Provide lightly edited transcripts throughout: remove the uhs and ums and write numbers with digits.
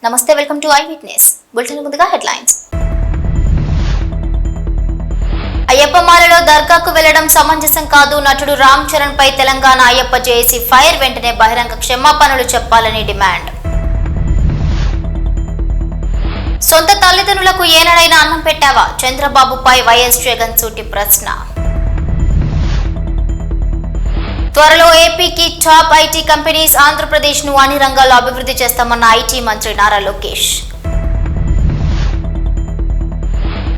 నమస్తే welcome to I witness bulletin ముందుగా headlines. అయ్యప్పమాలలో దర్గాకు వెళ్లడం సమంజసం కాదు. నటుడు రామ్ చరణ్ పై తెలంగాణ అయ్యప్ప జేఏసీ ఫైర్. వెంటనే బహిరంగ క్షమాపణలు చెప్పాలని డిమాండ్. సొంత తల్లిదండ్రులకు ఏనాడైనా అన్నం పెట్టావా? చంద్రబాబుపై వైఎస్ జగన్ సూటి ప్రశ్న. త్వరలో ఏపీకి టాప్ ఐటీ కంపెనీస్. ఆంధ్రప్రదేశ్ ను అన్ని రంగాల్లో అభివృద్ధి చేస్తామన్న ఐటీ మంత్రి నారా లోకేష్.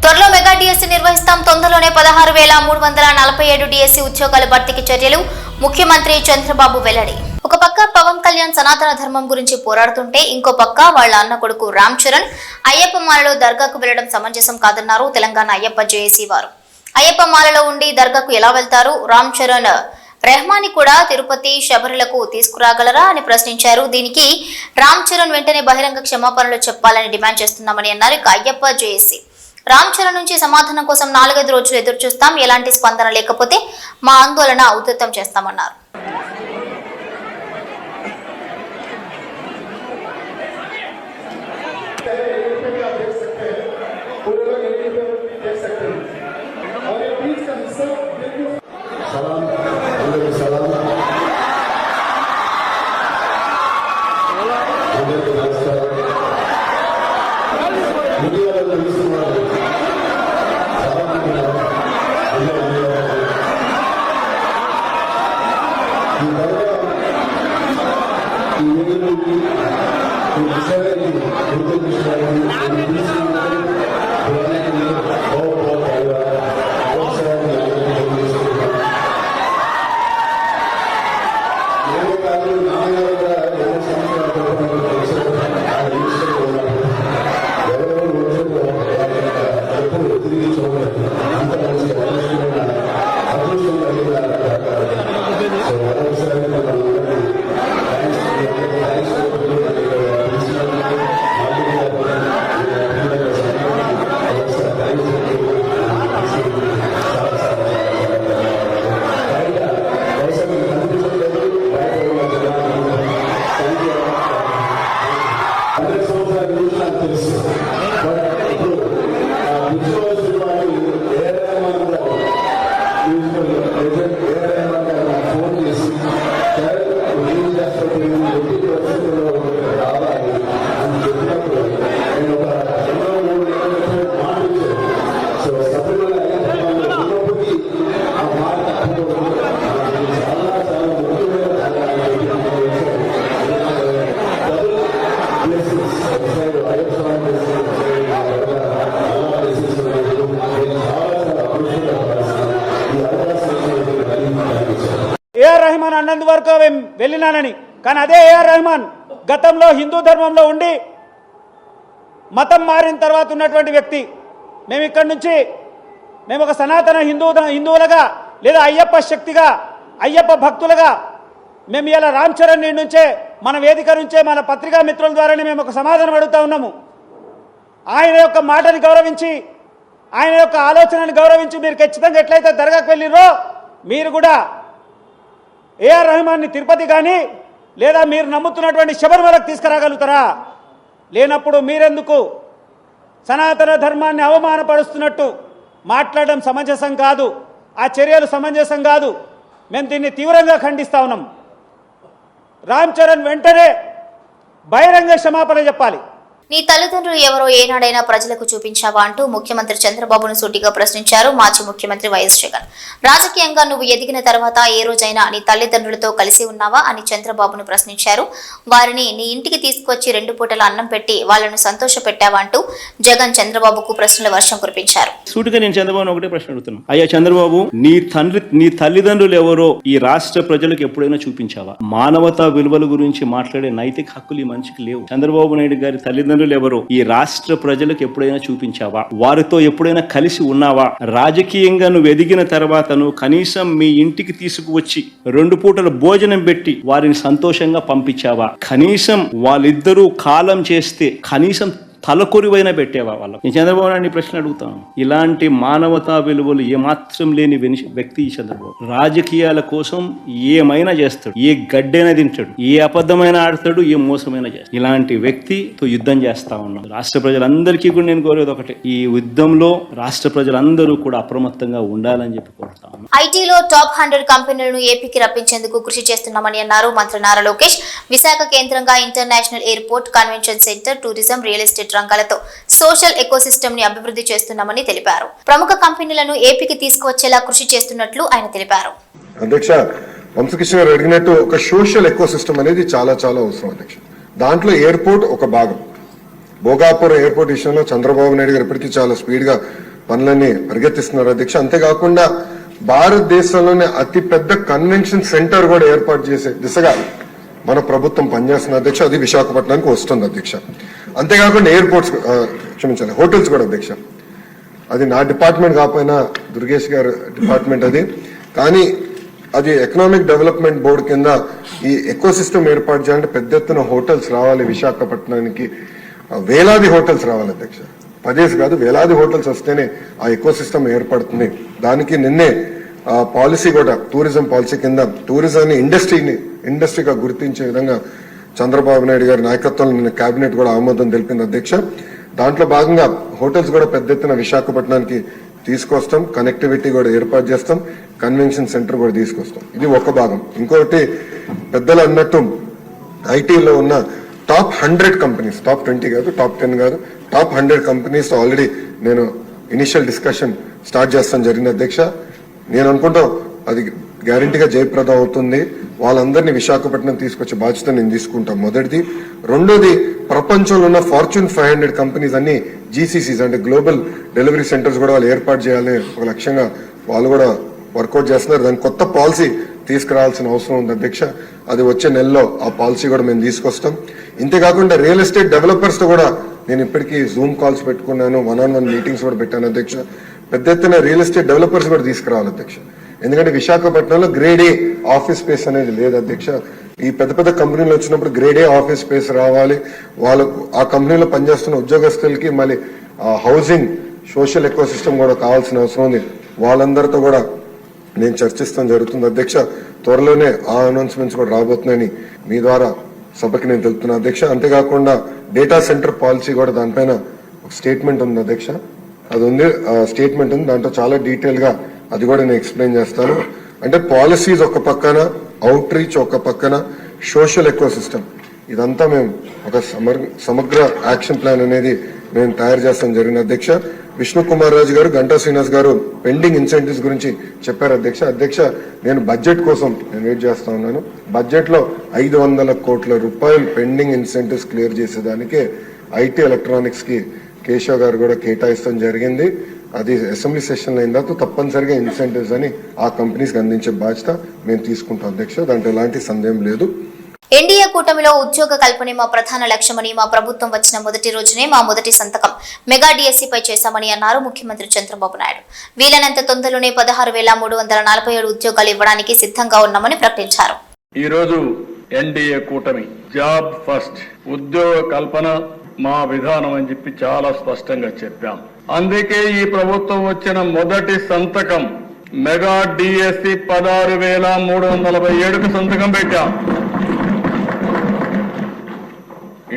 త్వరలో మెగా డిఎస్సీ నిర్వహిస్తాం. తొందరలోనే 16,347 డిఎస్సీ ఉద్యోగాల భర్తీకి చర్యలు. ముఖ్యమంత్రి చంద్రబాబు వెల్లడి. ఒక పక్క పవన్ కళ్యాణ్ సనాతన ధర్మం గురించి పోరాడుతుంటే ఇంకో పక్క వాళ్ళ అన్న కొడుకు రామ్ చరణ్ అయ్యప్ప మాలలో దర్గాకు వెళ్లడం సమంజసం కాదన్నారు తెలంగాణ అయ్యప్ప జేఏసీ వారు. అయ్యప్ప మాలలో ఉండి దర్గాకు ఎలా వెళ్తారు? రామ్ చరణ్ రెహమాని కూడా తిరుపతి శబరిలకు తీసుకురాగలరా అని ప్రశ్నించారు. దీనికి రామ్ చరణ్ వెంటనే బహిరంగ క్షమాపణలు చెప్పాలని డిమాండ్ చేస్తున్నామని అన్నారు. ఇక అయ్యప్ప జేఏసీ రామ్ చరణ్ నుంచి సమాధానం కోసం 4-5 రోజులు ఎదురు చూస్తాం. ఎలాంటి స్పందన లేకపోతే మా ఆందోళన ఉధృతం చేస్తామన్నారు. ఏఆర్ రెహమాన్ అన్నందు వరకు వెళ్ళినానని, కానీ అదే ఏఆర్ రెహమాన్ గతంలో హిందూ ధర్మంలో ఉండి మతం మారిన తర్వాత ఉన్నటువంటి వ్యక్తి. మేము ఇక్కడి నుంచి మేము ఒక సనాతన హిందువులుగా లేదా అయ్యప్ప శక్తిగా అయ్యప్ప భక్తులుగా మేము ఇలా రామ్ చరణ్ నుంచే మన వేదిక నుంచే మన పత్రికా మిత్రుల ద్వారానే మేము ఒక సమాధానం అడుగుతా ఉన్నాము. ఆయన యొక్క మాటని గౌరవించి ఆయన యొక్క ఆలోచనని గౌరవించి మీరు ఖచ్చితంగా ఎట్లయితే దర్గాకు వెళ్ళిరో మీరు కూడా ఏఆర్ రెహమాన్ని తిరుపతి కానీ లేదా మీరు నమ్ముతున్నటువంటి శబరిమలకు తీసుకురాగలుగుతారా? లేనప్పుడు మీరెందుకు సనాతన ధర్మాన్ని అవమానపరుస్తున్నట్టు మాట్లాడడం సమంజసం కాదు. ఆ చర్యలు సమంజసం కాదు. మేము దీన్ని తీవ్రంగా ఖండిస్తా ఉన్నాం. రామ్ చరణ్ వెంటనే బహిరంగ క్షమాపణ చెప్పాలి. నీ తల్లిదండ్రులు ఎవరో ఏనాడైనా ప్రజలకు చూపించావా అంటూ ముఖ్యమంత్రి చంద్రబాబును సూటిగా ప్రశ్నించారు మాజీ ముఖ్యమంత్రి వైఎస్ జగన్. రాజకీయంగా నువ్వు ఎదిగిన తర్వాత ఏ రోజైనా నీ తల్లిదండ్రులతో కలిసి ఉన్నావా అని చంద్రబాబును ప్రశ్నించారు. వారిని నీ ఇంటికి తీసుకొచ్చి 2 పూటల అన్నం పెట్టి వాళ్లను సంతోష పెట్టావా అంటూ జగన్ చంద్రబాబుకు ప్రశ్నల వర్షం కురిపించారు. సూటిగా నేను చంద్రబాబు ఒకటే ప్రశ్న అడుగుతున్నాను. అయ్యా చంద్రబాబు, నీ తల్లిదండ్రులు ఎవరో ఈ రాష్ట్ర ప్రజలకు ఎప్పుడైనా చూపించావా? మానవతా విలువల గురించి మాట్లాడే నైతిక హక్కులు ఈ మనిషికి లేవు. చంద్రబాబు నాయుడు గారి తల్లిదండ్రులు ఎవరో ఈ రాష్ట్ర ప్రజలకు ఎప్పుడైనా చూపించావా? వారితో ఎప్పుడైనా కలిసి ఉన్నావా? రాజకీయంగా నువ్వు ఎదిగిన తర్వాత నువ్వు కనీసం మీ ఇంటికి తీసుకువచ్చి 2 పూటల భోజనం పెట్టి వారిని సంతోషంగా పంపించావా? కనీసం వాళ్ళిద్దరూ కాలం చేస్తే కనీసం తలకొరివైనా పెట్టేవా వాళ్ళకు? నేను చంద్రబాబు నాయుడు ప్రశ్న అడుగుతాను. ఇలాంటి మానవతా విలువలు ఏమాత్రం లేని వ్యక్తి ఈ చంద్రబాబు. రాజకీయాల కోసం ఏమైనా చేస్తాడు, ఏ గడ్డైనా తింటాడు, ఏ అబద్ధమైన ఆడతాడు, ఏ మోసమైన చేస్తాడు. ఇలాంటి వ్యక్తితో యుద్ధం చేస్తా ఉన్నాం. రాష్ట్ర ప్రజలందరికీ కూడా నేను కోరేది ఒకటే, ఈ యుద్ధంలో రాష్ట్ర ప్రజలందరూ కూడా అప్రమత్తంగా ఉండాలని చెప్పి కోరుతా ఉన్నాను. ఐటీలో టాప్ 100 కంపెనీలను ఏపీకి రప్పించేందుకు కృషి చేస్తున్నామని అన్నారు మంత్రి నారా లోకేష్. విశాఖ కేంద్రంగా international airport, convention centre, tourism, real estate రంగాలతో సోషల్ ఎకోసిస్టమ్ ని అభివృద్ధి చేస్తున్నామని తెలిపారు. ప్రముఖ కంపెనీలను ఏపీకి తీసుకువచ్చేలా కృషి చేస్తున్నట్లు ఆయన తెలిపారు. అధ్యక్ష, వంశకృష్ణ గారు అడిగినట్టు ఒక సోషల్ ఎకోసిస్టమ్ అనేది చాలా చాలా అవసరం అధ్యక్ష. దాంట్లో ఎయిర్పోర్ట్ ఒక భాగం. భోగాపురం ఎయిర్పోర్ట్ విషయంలో చంద్రబాబు నాయుడు గారు ఇప్పటికీ చాలా స్పీడ్ గా పనులన్నీ పరిగెత్తిస్తున్నారు అధ్యక్ష. అంతేకాకుండా భారతదేశంలోనే అతి పెద్ద కన్వెన్షన్ సెంటర్ కూడా ఏర్పాటు చేసే దిశగా మన ప్రభుత్వం పనిచేస్తున్న అధ్యక్ష. అది విశాఖపట్నానికి వస్తుంది అధ్యక్ష. అంతేకాకుండా ఎయిర్పోర్ట్స్, క్షమించాలి, హోటల్స్ కూడా అధ్యక్ష. అది నా డిపార్ట్మెంట్ కాకపోయినా దుర్గేష్ గారు డిపార్ట్మెంట్ అది. కానీ అది ఎకనామిక్ డెవలప్మెంట్ బోర్డు కింద ఈ ఎకోసిస్టమ్ ఏర్పాటు చేయాలంటే పెద్ద ఎత్తున హోటల్స్ రావాలి విశాఖపట్నానికి. వేలాది హోటల్స్ రావాలి అధ్యక్ష. పదేసి కాదు, వేలాది హోటల్స్ వస్తేనే ఆ ఎకోసిస్టమ్ ఏర్పడుతుంది. దానికి నిన్నే పాలసీ కూడా టూరిజం పాలసీ కింద టూరిజాన్ని ఇండస్ట్రీగా గుర్తించే విధంగా చంద్రబాబు నాయుడు గారి నాయకత్వంలో నిన్న కేబినెట్ కూడా ఆమోదం తెలిపింది అధ్యక్ష. దాంట్లో భాగంగా హోటల్స్ కూడా పెద్ద ఎత్తున విశాఖపట్నానికి తీసుకొస్తాం, కనెక్టివిటీ కూడా ఏర్పాటు చేస్తాం, కన్వెన్షన్ సెంటర్ కూడా తీసుకొస్తాం. ఇది ఒక భాగం. ఇంకొకటి పెద్దలు అన్నట్టు ఐటీలో ఉన్న టాప్ 100 కంపెనీస్, టాప్ 20 కాదు, టాప్ 10 కాదు, టాప్ 100 కంపెనీస్ ఆల్రెడీ నేను ఇనిషియల్ డిస్కషన్ స్టార్ట్ చేస్తాను జరిగింది అధ్యక్ష. నేను అనుకుంటాం అది గ్యారంటీగా జయప్రదం అవుతుంది. వాళ్ళందరినీ విశాఖపట్నం తీసుకొచ్చే బాధ్యత నేను తీసుకుంటాను, మొదటిది. రెండోది, ప్రపంచంలో ఉన్న ఫార్చ్యూన్ 500 కంపెనీస్ అన్ని జీసీసీస్ అంటే గ్లోబల్ డెలివరీ సెంటర్స్ కూడా వాళ్ళు ఏర్పాటు చేయాలని ఒక లక్ష్యంగా వాళ్ళు కూడా వర్కౌట్ చేస్తున్నారు. దాని కొత్త పాలసీ తీసుకురావాల్సిన అవసరం ఉంది అధ్యక్ష. అది వచ్చే నెలలో ఆ పాలసీ కూడా మేము తీసుకొస్తాం. ఇంతేకాకుండా రియల్ ఎస్టేట్ డెవలపర్స్ తో కూడా నేను ఇప్పటికీ జూమ్ కాల్స్ పెట్టుకున్నాను, 1-on-1 మీటింగ్స్ కూడా పెట్టాను అధ్యక్ష. పెద్ద ఎత్తున రియల్ ఎస్టేట్ డెవలపర్స్ కూడా తీసుకురావాలి అధ్యక్ష. ఎందుకంటే విశాఖపట్నంలో గ్రేడ్ ఏ ఆఫీస్ స్పేస్ అనేది లేదు అధ్యక్ష. ఈ పెద్ద పెద్ద కంపెనీలు వచ్చినప్పుడు గ్రేడ్ ఏ ఆఫీస్ స్పేస్ రావాలి. వాళ్ళకు ఆ కంపెనీలో పనిచేస్తున్న ఉద్యోగస్తులకి మళ్ళీ హౌసింగ్, సోషల్ ఎకోసిస్టమ్ కూడా కావాల్సిన అవసరం ఉంది. వాళ్ళందరితో కూడా నేను చర్చిస్తాం జరుగుతుంది అధ్యక్ష. త్వరలోనే ఆ అనౌన్స్మెంట్స్ కూడా రాబోతున్నాయని మీ ద్వారా సభకి నేను తెలుపుతున్నా అధ్యక్ష. అంతేకాకుండా డేటా సెంటర్ పాలసీ కూడా దానిపైన ఒక స్టేట్మెంట్ ఉంది అధ్యక్ష. అది ఉంది, స్టేట్మెంట్ ఉంది, దాంట్లో చాలా డీటెయిల్ గా అది కూడా నేను ఎక్స్ప్లెయిన్ చేస్తాను. అంటే పాలసీస్ ఒక పక్కన, అవుట్ రీచ్ ఒక పక్కన, సోషల్ ఎకోసిస్టమ్, ఇదంతా మేము ఒక సమగ్ర యాక్షన్ ప్లాన్ అనేది మేము తయారు చేస్తాం జరిగిన అధ్యక్ష. విష్ణు కుమార్ రాజు గారు, గంటా శ్రీనివాస్ గారు పెండింగ్ ఇన్సెంటివ్స్ గురించి చెప్పారు అధ్యక్ష. నేను బడ్జెట్ కోసం నేను వెయిట్ చేస్తా ఉన్నాను. బడ్జెట్ లో 500 కోట్ల రూపాయలు పెండింగ్ ఇన్సెంటివ్స్ క్లియర్ చేసేదానికే ఐటీ ఎలక్ట్రానిక్స్ కి కేశవ్ గారు కూడా కేటాయిస్తాం జరిగింది. అది అసెంబ్లీ సెషన్ అయిన తర్వాత తప్పనిసరిగా ఇన్సెంటివ్స్ అని ఆ కంపెనీస్ కి అందించే బాధ్యత మేము తీసుకుంటాం అధ్యక్ష. దాంట్లో ఎలాంటి సందేహం లేదు. ఎన్డీఏ కూటమిలో ఉద్యోగ కల్పనే మా ప్రధాన లక్ష్యమని, మా ప్రభుత్వం వచ్చిన మొదటి రోజునే మా మొదటి సంతకం మెగా డిఎస్సీపై చేశామని అన్నారు ముఖ్యమంత్రి చంద్రబాబు నాయుడు. వీలైనంత తొందరలోనే 16,347 ఉద్యోగాలు ఇవ్వడానికి సిద్ధంగా ఉన్నామని ప్రకటించారు. ఈ రోజు ఎన్డీఏ కూటమి జాబ్ ఫస్ట్, ఉద్యోగ కల్పన మా విధానం అని చెప్పి చాలా స్పష్టంగా చెప్పాం. అందుకే ఈ ప్రభుత్వం వచ్చిన మొదటి సంతకం మెగా డిఎస్సీ 16,347కు సంతకం పెట్టాం.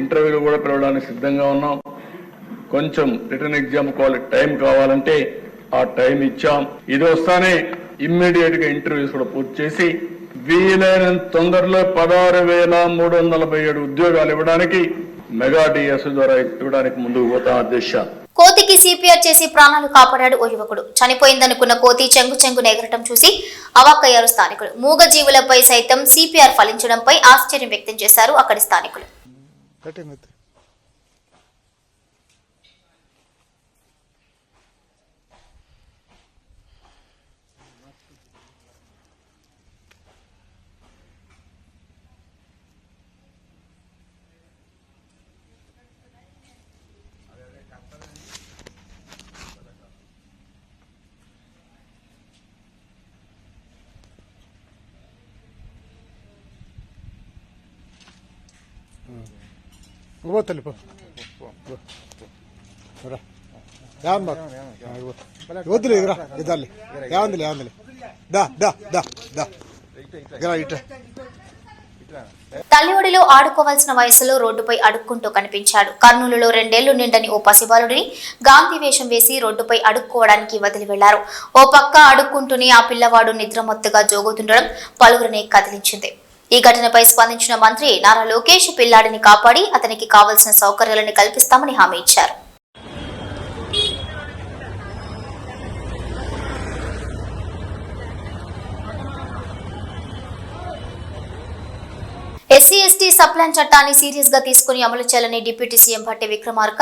ఇంటర్వ్యూలు కూడా పిలవడానికి సిద్ధంగా ఉన్నాం. కొంచెం రిటర్న్ ఎగ్జామ్ టైం కావాలంటే ఆ టైం ఇచ్చాం. ఇది వస్తానే ఇమ్మీడియట్ గా ఇంటర్వ్యూస్ కూడా పూర్తి చేసి వీలైనంత తొందరలో 16,347 ఉద్యోగాలు ఇవ్వడానికి మెగా డిఎస్ ద్వారా ఇవ్వడానికి ముందుకు పోతాం అధ్యక్ష. కోతికి సిపిఆర్ చేసి ప్రాణాలు కాపాడాడు ఓ యువకుడు. చనిపోయిందనుకున్న కోతి చెంగు ఎగరటం చూసి అవాక్కయ్యారు స్థానికులు. మూగ జీవులపై సైతం సిపిఆర్ ఫలించడంపై ఆశ్చర్యం వ్యక్తం చేశారు అక్కడి స్థానికులు. Vou botar ele, pô. వద్దులే ఇద్దరులే ఏముందిలే దా దా దా దా ఇట్లా తల్లి ఒడిలో ఆడుకోవాల్సిన వయసులో రోడ్డుపై అడుక్కుంటూ కనిపించాడు. కర్నూలులో 2 ఏళ్లు నిండని ఓ పసిబాలుడిని గాంధీ వేషం వేసి రోడ్డుపై అడుక్కోవడానికి వదిలి వెళ్లారు. ఓ పక్క అడుక్కుంటూనే ఆ పిల్లవాడు నిద్రమత్తుగా జోగుతుండడం పలువురిని కదిలించింది. ఈ ఘటనపై స్పందించిన మంత్రి నారా లోకేష్ పిల్లాడిని కాపాడి అతనికి కావలసిన సౌకర్యాలను కల్పిస్తామని హామీ ఇచ్చారు. ఎస్సీ ఎస్టీ సప్లాన్ చట్టాన్ని సీరియస్ గా తీసుకుని అమలు చేయాలని డిప్యూటీ సీఎం భట్టి విక్రమార్క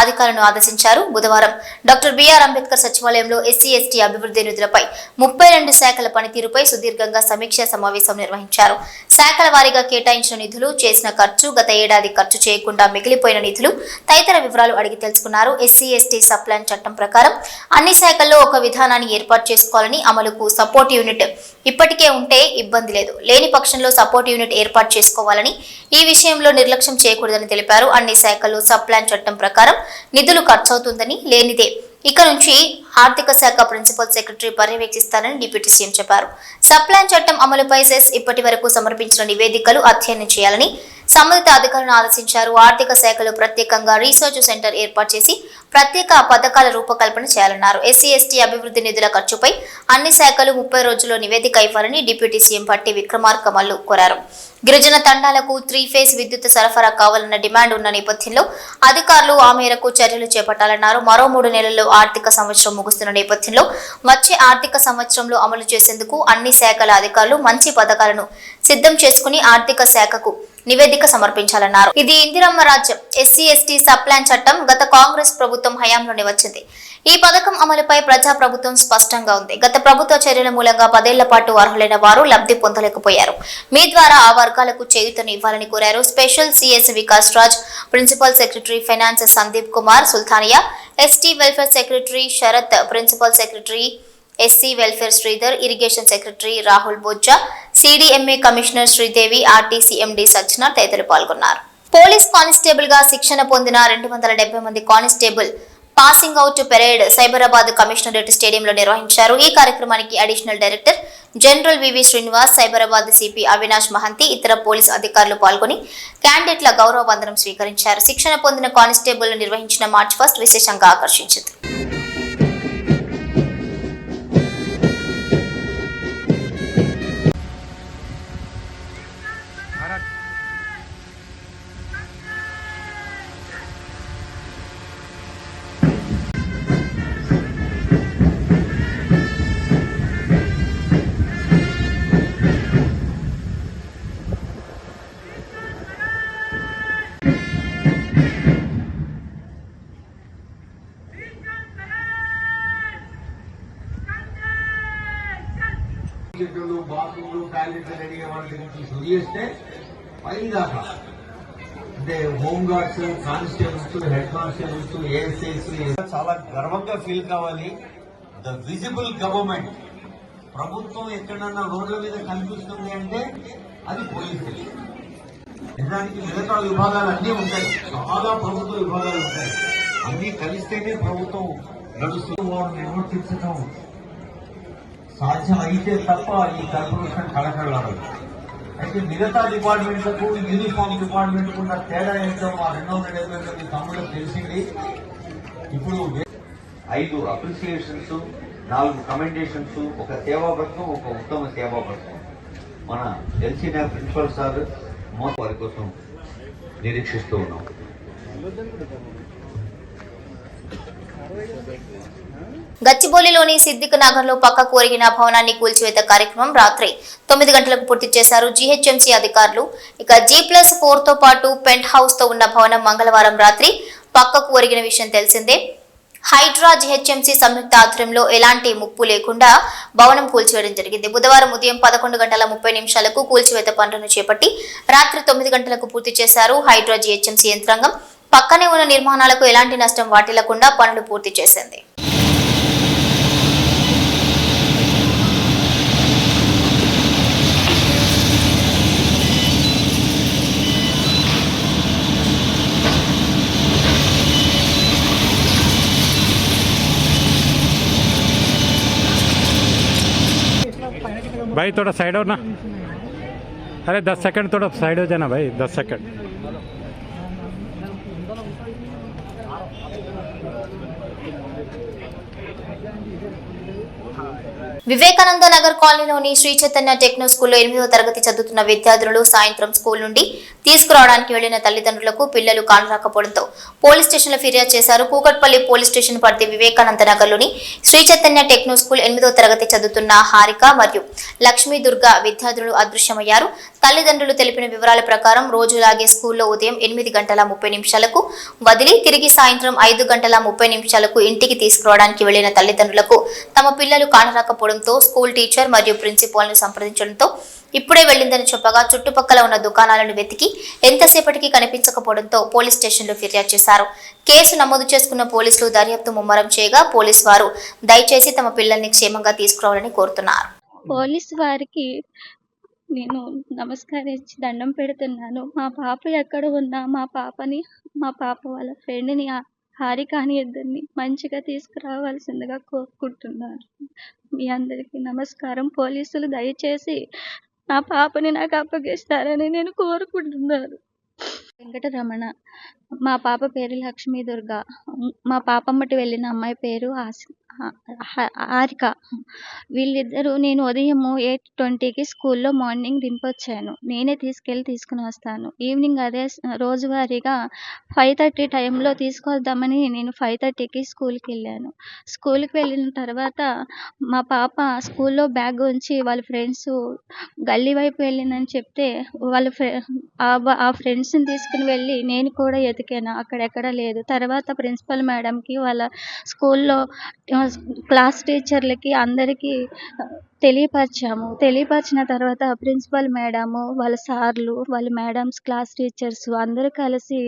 అధికారులను ఆదేశించారు. బుధవారం డాక్టర్ బిఆర్ అంబేద్కర్ సచివాలయంలో ఎస్సీ ఎస్టీ అభివృద్ధి నిధులపై 32 శాఖల పనితీరుపై సుదీర్ఘంగా సమీక్షా సమావేశం నిర్వహించారు. శాఖల వారీగా కేటాయించిన నిధులు, చేసిన ఖర్చు, గత ఏడాది ఖర్చు చేయకుండా మిగిలిపోయిన నిధులు తదితర వివరాలు అడిగి తెలుసుకున్నారు. ఎస్సీ ఎస్టీ సప్లాన్ చట్టం ప్రకారం అన్ని శాఖల్లో ఒక విధానాన్ని ఏర్పాటు చేసుకోవాలని, అమలుకు సపోర్ట్ యూనిట్ ఇప్పటికే ఉంటే ఇబ్బంది లేదు, లేని పక్షంలో సపోర్ట్ యూనిట్ ఏర్పాటు చేసుకోవాలని, ఈ విషయంలో నిర్లక్ష్యం చేయకూడదని తెలిపారు. అన్ని శాఖల్లో సప్లాన్ చట్టం ప్రకారం నిధులు ఖర్చవుతుందని, లేనిదే ఇక నుంచి ఆర్థిక శాఖ ప్రిన్సిపల్ సెక్రటరీ పర్యవేక్షిస్తారని డిప్యూటీ సీఎం చెప్పారు. సప్లాన్ చట్టం అమలుపై సెస్ ఇప్పటి వరకు సమర్పించిన నివేదికలు అధ్యయనం చేయాలని సంబంధిత అధికారులను ఆదేశించారు. ఆర్థిక శాఖలో ప్రత్యేకంగా రీసెర్చ్ సెంటర్ ఏర్పాటు చేసి ప్రత్యేక పథకాల రూపకల్పన చేయాలన్నారు. ఎస్సీ ఎస్టీ అభివృద్ధి నిధుల ఖర్చుపై అన్ని శాఖలు 30 రోజుల్లో నివేదిక ఇవ్వాలని డిప్యూటీ సీఎం భట్టి విక్రమార్క మల్లు కోరారు. గిరిజన తండాలకు 3 ఫేజ్ విద్యుత్ సరఫరా కావాలన్న డిమాండ్ ఉన్న నేపథ్యంలో అధికారులు ఆ మేరకు చర్యలు చేపట్టాలన్నారు. మరో 3 నెలల్లో ఆర్థిక సంవత్సరం ముగుస్తున్న నేపథ్యంలో వచ్చే ఆర్థిక సంవత్సరంలో అమలు చేసేందుకు అన్ని శాఖల అధికారులు మంచి పథకాలను సిద్ధం చేసుకుని ఆర్థిక శాఖకు నివేదిక సమర్పించాలన్నారు. ఇది ఇందిరమ్మ రాజ్యం. ఎస్సీ ఎస్టీ సప్లాన్ చట్టం గత కాంగ్రెస్ ప్రభుత్వం హయాంలోనే వచ్చింది. ఈ పథకం అమలుపై ప్రజా ప్రభుత్వం స్పష్టంగా ఉంది. గత ప్రభుత్వ చర్యల మూలంగా 10 ఏళ్ల పాటు అర్హులైన వారు లబ్ధి పొందలేకపోయారు. మీ ద్వారా ఆ వర్గాలకు చేయూతను ఇవ్వాలని కోరారు. Special CS Vikas Raj, principal secretary finance Sandeep Kumar Sultania, ST welfare secretary Sharath, principal secretary SC welfare Sridhar, irrigation secretary Rahul Bojja, CDMA commissioner Sridevi, RTC MD Sajjana తదితరులు పాల్గొన్నారు. పోలీస్ కానిస్టేబుల్ గా శిక్షణ పొందిన 270 మంది constable passing out parade Cyberabad commissionerate స్టేడియంలో నిర్వహించారు. ఈ కార్యక్రమానికి అడిషనల్ డైరెక్టర్ జనరల్ వివి శ్రీనివాస్, సైబరాబాద్ సిపి అవినాష్ మహంతి, ఇతర పోలీస్ అధికారులు పాల్గొని క్యాండిడేట్ల గౌరవ వందనం స్వీకరించారు. శిక్షణ పొందిన కానిస్టేబుల్ నిర్వహించిన మార్చ్ ఫస్ట్ విశేషంగా ఆకర్షించింది. బాత్రూమ్లు టాయిలెట్లు అడిగే వాళ్ళ దగ్గర నుంచి శుద్ధి చేస్తే పైదాకా అంటే home guards, constables, head constables, ASIs చాలా గర్వంగా ఫీల్ కావాలి. ద విజిబుల్ గవర్నమెంట్, ప్రభుత్వం ఎక్కడన్నా రోడ్ల మీద కనిపిస్తుంది అంటే అది పోలీసులు. నిజానికి మిగతా విభాగాలు అన్నీ ఉంటాయి, చాలా ప్రభుత్వ విభాగాలు ఉంటాయి, అన్నీ కలిస్తేనే ప్రభుత్వం నడుస్తూ వారిని నిర్వర్తించడం సాధ్యం అయితే తప్ప ఈ కార్పొరేషన్ కళకళలాడదు. అయితే మిగతా డిపార్ట్మెంట్లకు, యూనిఫామ్ డిపార్ట్మెంట్కు ఉన్న తేడా ఏంటో మా 270 తమ్ముళ్ళకు తెలిసింది. ఇప్పుడు 5 అప్రిసియేషన్స్, 4 కమెండేషన్స్, ఒక సేవాపథకం, ఒక ఉత్తమ సేవాపథకం మన ఎల్సీనా ప్రిన్సిపల్ సార్ వారి కోసం నిరీక్షిస్తూ ఉన్నాం. గచ్చిబౌలిలోని సిద్దిక్ నగర్ లో పక్కకు ఒరిగిన భవనాన్ని కూల్చివేత కార్యక్రమం రాత్రి 9 గంటలకు పూర్తి చేశారు జీహెచ్ఎంసీ అధికారులు. ఇక G+4 తో పాటు పెంట్ హౌస్ తో ఉన్న భవనం మంగళవారం రాత్రి పక్కకు ఒరిగిన విషయం తెలిసిందే. హైడ్రా జీహెచ్ఎంసీ సంయుక్త ఆధ్వర్యంలో ఎలాంటి ముప్పు లేకుండా భవనం కూల్చివేయడం జరిగింది. బుధవారం ఉదయం 11:30 కూల్చివేత పనులను చేపట్టి రాత్రి 9 గంటలకు పూర్తి చేశారు. హైడ్రా జీహెచ్ఎంసీ యంత్రాంగం పక్కనే ఉన్న నిర్మాణాలకు ఎలాంటి నష్టం వాటిల్లకుండా పనులు పూర్తి చేసింది. भाई थोड़ा साइड हो ना। अरे 10 सेकंड थोड़ा साइड हो जाना भाई, 10 सेकंड। వివేకానంద నగర్ కాలనీలోని శ్రీ చైతన్య టెక్నో స్కూల్లో 8వ తరగతి చదువుతున్న విద్యార్థులు సాయంత్రం స్కూల్ నుండి తీసుకురావడానికి వెళ్లిన తల్లిదండ్రులకు పిల్లలు కానరాకపోవడంతో పోలీస్ స్టేషన్లో ఫిర్యాదు చేశారు. కూకట్పల్లి పోలీస్ స్టేషన్ పరిధి వివేకానంద నగర్లోని శ్రీ చైతన్య టెక్నో స్కూల్ 8వ తరగతి చదువుతున్న హారిక మరియు లక్ష్మీ దుర్గా విద్యార్థులు అదృశ్యమయ్యారు. తల్లిదండ్రులు తెలిపిన వివరాల ప్రకారం రోజులాగే స్కూల్లో ఉదయం 8:30 వదిలి తిరిగి సాయంత్రం 5:30 ఇంటికి తీసుకురావడానికి వెళ్లిన తల్లిదండ్రులకు తమ పిల్లలు కానరాకపోవడంతో స్కూల్ టీచర్ మరియు ప్రిన్సిపాల్ ను సంప్రదించడంతో ఇప్పుడే వెళ్లిందని చెప్పగా చుట్టుపక్కల ఉన్న దుకాణాలను వెతికి ఎంతసేపటికి కనిపించకపోవడంతో పోలీస్ స్టేషన్లో ఫిర్యాదు చేశారు. కేసు నమోదు చేసుకున్న పోలీసులు దర్యాప్తు ముమ్మరం చేయగా పోలీసు వారు దయచేసి తమ పిల్లల్ని క్షేమంగా తీసుకురావాలని కోరుతున్నారు. పోలీసు వారికి నేను నమస్కరించి దండం పెడుతున్నాను. మా పాప ఎక్కడ ఉన్నా మా పాప వాళ్ళ ఫ్రెండ్ని హారికాని ఇద్దరిని మంచిగా తీసుకురావాల్సిందిగా కోరుకుంటున్నాను. మీ అందరికీ నమస్కారం. పోలీసులు దయచేసి నా పాపని నాకు అప్పగిస్తారని నేను కోరుకుంటున్నాను. వెంకటరమణ, మా పాప పేరు లక్ష్మీ దుర్గా, మా పాపమ్మటి వెళ్ళిన అమ్మాయి పేరు హారిక. వీళ్ళిద్దరూ నేను ఉదయం 8:20కి స్కూల్లో మార్నింగ్ దింపొచ్చాను. నేనే తీసుకుని వస్తాను. ఈవినింగ్ అదే రోజువారీగా 5:30 టైంలో తీసుకొద్దామని నేను 5:30కి స్కూల్కి వెళ్ళాను. స్కూల్కి వెళ్ళిన తర్వాత మా పాప స్కూల్లో బ్యాగ్ ఉంచి వాళ్ళ ఫ్రెండ్స్ గల్లీ వైపు వెళ్ళిందని చెప్తే ఆ ఫ్రెండ్స్ని తీసుకుని వెళ్ళి నేను కూడా ఎతికాను, అక్కడెక్కడ లేదు. తర్వాత ప్రిన్సిపల్ మేడంకి, వాళ్ళ స్కూల్లో క్లాస్ టీచర్లకి అందరికీ తెలియపరిచిన తర్వాత ప్రిన్సిపల్ మేడము, వాళ్ళ సార్లు, వాళ్ళ మేడమ్స్, క్లాస్ టీచర్స్ అందరూ కలిసి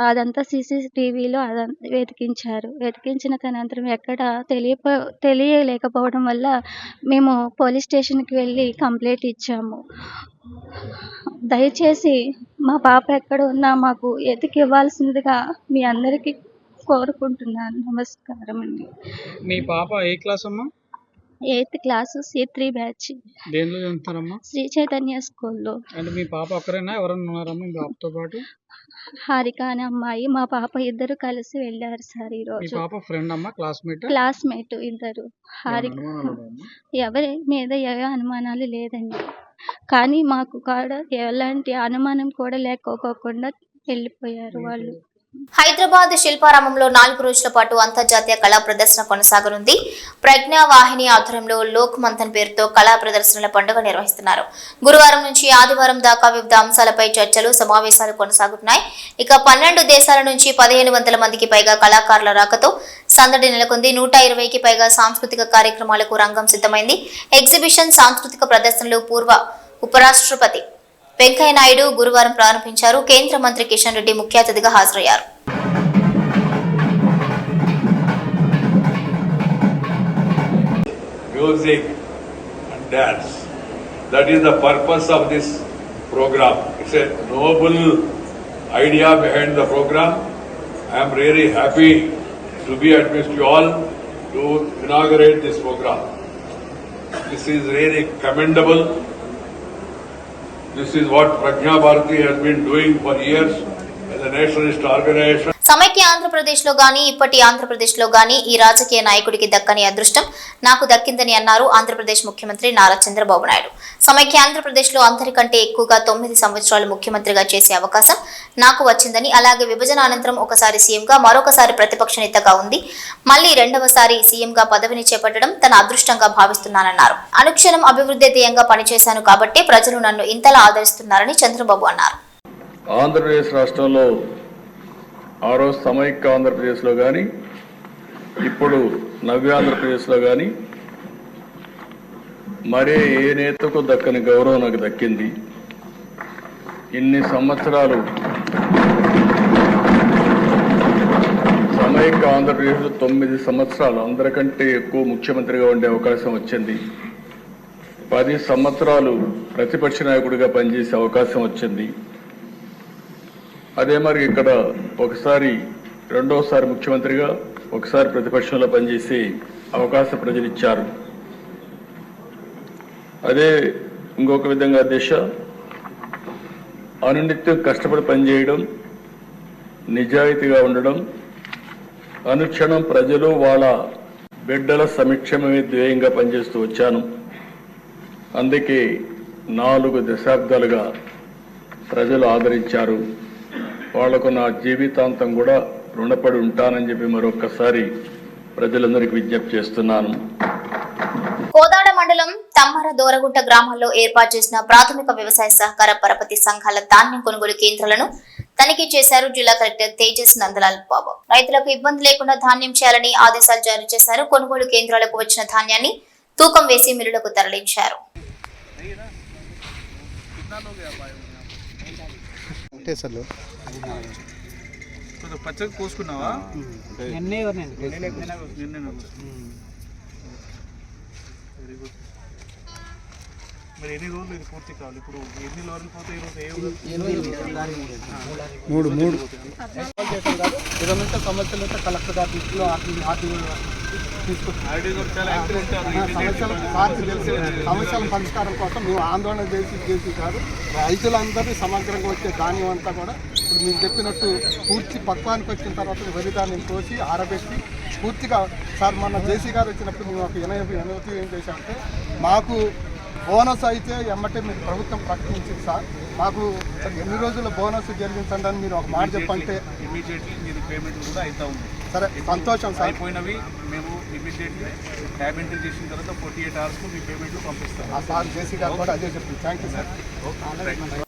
అదంతా CCTVలో వెతికించిన అనంతరం ఎక్కడ తెలియలేకపోవడం వల్ల మేము పోలీస్ స్టేషన్కి వెళ్ళి కంప్లైంట్ ఇచ్చాము. దయచేసి మా పాప ఎక్కడ ఉన్నా మాకు ఎతికి ఇవ్వాల్సిందిగా మీ అందరికీ కోరుకుంటున్నాను. నమస్కారం అండి. మీ పాప ఏ క్లాస్ అమ్మా? 8th class C3 batch. దేనిలో చదువుతారమ్మా? శ్రీ చైతన్య స్కూల్లో. అంటే మీ పాప ఒక్కరేనా, ఎవరైనా ఉన్నారమ్మా మీ పాపతో పాటు? హారిక అనే అమ్మాయి, మా పాప ఇద్దరు కలిసి వెళ్ళారు సార్. ఈ మీ రోజు పాప ఫ్రెండ్ అమ్మా, క్లాస్మేట్ ఇద్దరు. హారిక ఎవరి మీద ఏ అనుమానాలు లేదండి, కానీ మాకు కూడా ఎలాంటి అనుమానం కూడా లేకోకుండా వెళ్ళిపోయారు వాళ్ళు. హైదరాబాద్ శిల్పారామంలో 4 రోజుల పాటు అంతర్జాతీయ కళా ప్రదర్శన కొనసాగనుంది. ప్రజ్ఞావాహిని ఆధ్వర్యంలో లోక్ మంథన్ పేరుతో కళా ప్రదర్శనల పండుగ నిర్వహిస్తున్నారు. గురువారం నుంచి ఆదివారం దాకా వివిధ అంశాలపై చర్చలు, సమావేశాలు కొనసాగుతున్నాయి. ఇక 12 దేశాల నుంచి 1500 మందికి పైగా కళాకారుల రాకతో సందడి నెలకొంది. 120కి పైగా సాంస్కృతిక కార్యక్రమాలకు రంగం సిద్ధమైంది. ఎగ్జిబిషన్, సాంస్కృతిక ప్రదర్శనలు పూర్వ ఉపరాష్ట్రపతి వెంకయ్య నాయుడు గురువారం ప్రారంభించారు. కేంద్ర మంత్రి కిషన్ రెడ్డి ముఖ్య అతిథిగా హాజరయ్యారు. Music and dance. That is the purpose of this program. It's a noble idea behind the program. I am really happy to be amidst you all to inaugurate this program. This is really commendable. This is what Prajna Bharati has been doing for years as a nationalist organization. సమైక్య ఆంధ్రప్రదేశ్లో గానీ, ఇప్పటి ఆంధ్రప్రదేశ్లో గానీ ఈ రాజకీయ నాయకుడికి దక్కని అదృష్టం నాకు దక్కిందని అన్నారు ఆంధ్రప్రదేశ్ ముఖ్యమంత్రి నారా చంద్రబాబు నాయుడు. సమైక్య ఆంధ్రప్రదేశ్లో అందరికంటే ఎక్కువగా 9 సంవత్సరాలు ముఖ్యమంత్రిగా చేసే అవకాశం నాకు వచ్చిందని, అలాగే విభజన అనంతరం ఒకసారి సీఎంగా, మరొకసారి ప్రతిపక్ష నేతగా ఉంది, మళ్లీ రెండవసారి సీఎంగా పదవిని చేపట్టడం తన అదృష్టంగా భావిస్తున్నానన్నారు. అనుక్షణం అభివృద్ధి ధ్యేయంగా పనిచేశాను కాబట్టే ప్రజలు నన్ను ఇంతలా ఆదరిస్తున్నారని చంద్రబాబు అన్నారు. ఆంధ్రప్రదేశ్ రాష్ట్రంలో ఆ రోజు సమైక్య ఆంధ్రప్రదేశ్లో కానీ, ఇప్పుడు నవ్య ఆంధ్రప్రదేశ్లో కానీ మరే ఏ నేతకు దక్కని గౌరవం నాకు దక్కింది. ఇన్ని సంవత్సరాలు సమైక్య ఆంధ్రప్రదేశ్లో 9 సంవత్సరాలు అందరికంటే ఎక్కువ ముఖ్యమంత్రిగా ఉండే అవకాశం వచ్చింది. 10 సంవత్సరాలు ప్రతిపక్ష నాయకుడిగా పనిచేసే అవకాశం వచ్చింది. అదే మరి ఇక్కడ ఒకసారి రెండోసారి ముఖ్యమంత్రిగా, ఒకసారి ప్రతిపక్షంలో పనిచేసే అవకాశం ప్రజలు ఇచ్చారు. అదే ఇంకొక విధంగా దిశ అనునిత్యం కష్టపడి పనిచేయడం, నిజాయితీగా ఉండడం, అనుక్షణం ప్రజలు వాళ్ళ బిడ్డల సంక్షేమమే ధ్యేయంగా పనిచేస్తూ వచ్చాను. అందుకే 4 దశాబ్దాలుగా ప్రజలు ఆదరించారు. వాళ్లకు నా జీవితాంతం కూడా రుణపడి ఉంటానని చెప్పి మరొక్కసారి ప్రజలందరికీ విజ్ఞప్తి చేస్తున్నాను. కోదాడ మండలం తమ్మర దోరగుంట గ్రామాల్లో ఏర్పాటు చేసిన ప్రాథమిక వ్యవసాయ సహకార పరపతి సంఘాల ధాన్యం కొనుగోలు కేంద్రాలను తనిఖీ చేశారు జిల్లా కలెక్టర్ తేజస్ నందలాల్ బాబు. రైతులకు ఇబ్బంది లేకుండా ధాన్యం చేయాలని ఆదేశాలు జారీ చేశారు. కొనుగోలు కేంద్రాలకు వచ్చిన ధాన్యాన్ని తూకం వేసి మిల్లులకు తరలించారు. పచ్చడి కోసుకున్నావా? మరి ఎన్ని రోజులు ఇది పూర్తి కావాలి? ఇప్పుడు ఎన్ని రోజులు పోతే ఇదంతా సమస్యలు అయితే కలెక్టర్ ఆఫీస్లో సమస్యల పరిష్కారం కోసం మేము ఆందోళన చేసి కాదు, రైతులందరినీ సమగ్రంగా వచ్చే ధాన్యం అంతా కూడా ఇప్పుడు మీరు చెప్పినట్టు పూర్తి పక్వానికి వచ్చిన తర్వాత వరి ధాన్యం కోసి ఆరబెట్టి పూర్తిగా సార్ మొన్న జేసీ గారు వచ్చినప్పుడు మేము ఒక ఎనభై ఏం చేశామంటే మాకు బోనస్ అయితే ఎమ్మటే మీరు ప్రభుత్వం ప్రకటించింది సార్. మాకు ఎన్ని రోజుల్లో బోనస్ చెల్లించండి అని మీరు ఒక మాట చెప్పంటే ఇమీడియట్లీ మీరు పేమెంట్ కూడా అవుతా ఉంది. సరే, సంతోషం సార్. అయిపోయినవి మేము ఇమీడియట్లీ ట్యాబ్ ఎంట్రీ చేసిన తర్వాత 48 hours మీ పేమెంట్లు పంపిస్తాం. సార్ జేసీ గారు కూడా అదే చెప్పింది. Thank you sir.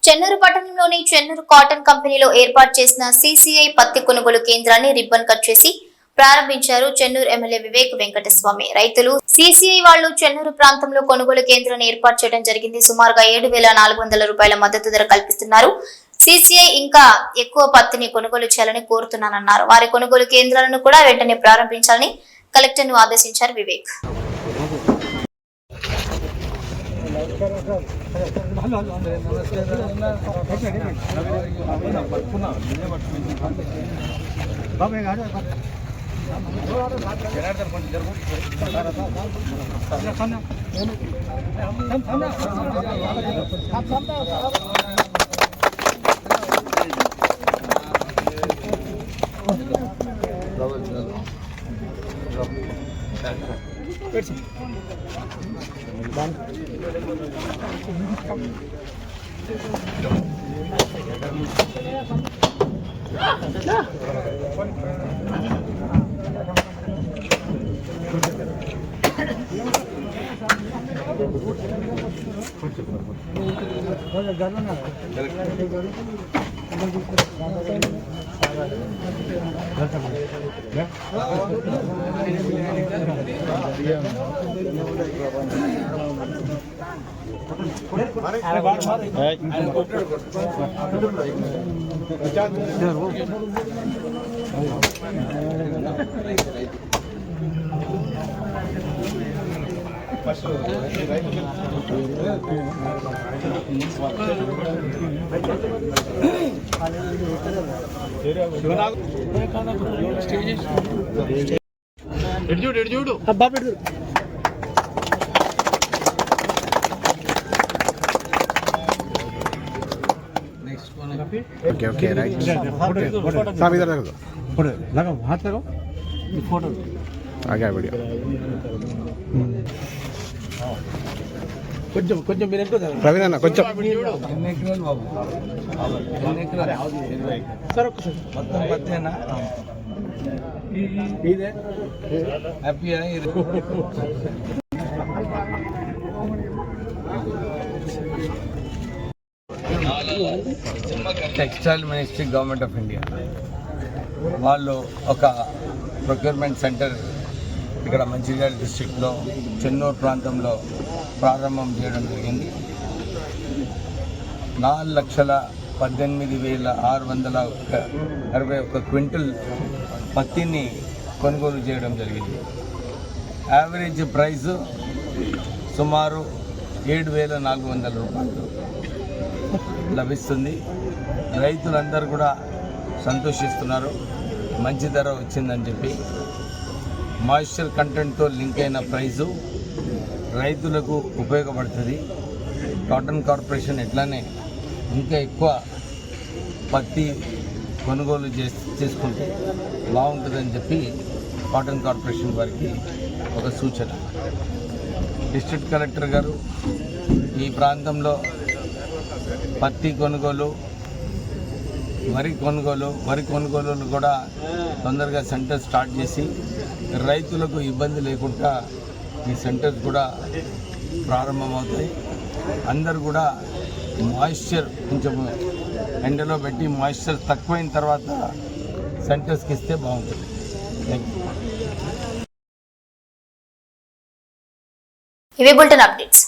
చెన్నూరు పట్టణంలోని చెన్నూరు కాటన్ కంపెనీలో ఏర్పాటు చేసిన CCI పత్తి కొనుగోలు కేంద్రాన్ని రిబ్బన్ కట్ చేసి ప్రారంభించారు చెన్నూరు ఎమ్మెల్యే వివేక్ వెంకటస్వామి. రైతులు CCI వాళ్లు చెన్నూరు ప్రాంతంలో కొనుగోలు కేంద్రాన్ని ఏర్పాటు చేయడం జరిగింది. సుమారుగా 7,400 రూపాయల మద్దతు ధర కల్పిస్తున్నారు. CCI ఇంకా ఎక్కువ పత్తిని కొనుగోలు చేయాలని కోరుతున్నానన్నారు. వారి కొనుగోలు కేంద్రాలను కూడా వెంటనే ప్రారంభించాలని కలెక్టర్ ను ఆదేశించారు వివేక్. చూడు అబ్బా పెడు. ओके ओके राइट साहब इधर देखो फोटो लगाओ हाथ लगाओ फोटो आ गया वीडियो కొంచెం కొంచెం మీరు ఎంతో ప్రవీణ్ అన్న కొంచెం బాబు సార్ ఒక్కసారి మొత్తం పత్తేనా ఇదే happy textile ministry government of India వాళ్ళు ఒక ప్రొక్యూర్మెంట్ సెంటర్ ఇక్కడ మంచిర్యాల డిస్ట్రిక్ట్లో చెన్నూరు ప్రాంతంలో ప్రారంభం చేయడం జరిగింది. 4,18,661 క్వింటల్ పత్తిని కొనుగోలు చేయడం జరిగింది. యావరేజ్ ప్రైస్ సుమారు 7,400 రూపాయలు లభిస్తుంది. రైతులందరూ కూడా సంతోషిస్తున్నారు, మంచి ధర వచ్చిందని చెప్పి. మాయిశ్చర్ కంటెంట్తో లింక్ అయిన ప్రైజు రైతులకు ఉపయోగపడుతుంది. కాటన్ కార్పొరేషన్ ఎట్లానే ఇంకా ఎక్కువ పత్తి కొనుగోలు చేసుకుంటే బాగుంటుందని చెప్పి కాటన్ కార్పొరేషన్ వారికి ఒక సూచన. డిస్ట్రిక్ట్ కలెక్టర్ గారు ఈ ప్రాంతంలో పత్తి కొనుగోలు, వరి కొనుగోలు కూడా తొందరగా సెంటర్ స్టార్ట్ చేసి రైతులకు ఇబ్బంది లేకుండా ఈ సెంటర్స్ కూడా ప్రారంభమవుతాయి. అందరూ కూడా మాయిశ్చర్ కొంచెం ఎండలో పెట్టి మాయిశ్చర్ తక్కువైన తర్వాత సెంటర్స్కి ఇస్తే బాగుంటుంది. Thank you. ఇవి బులెటిన్ అప్డేట్స్.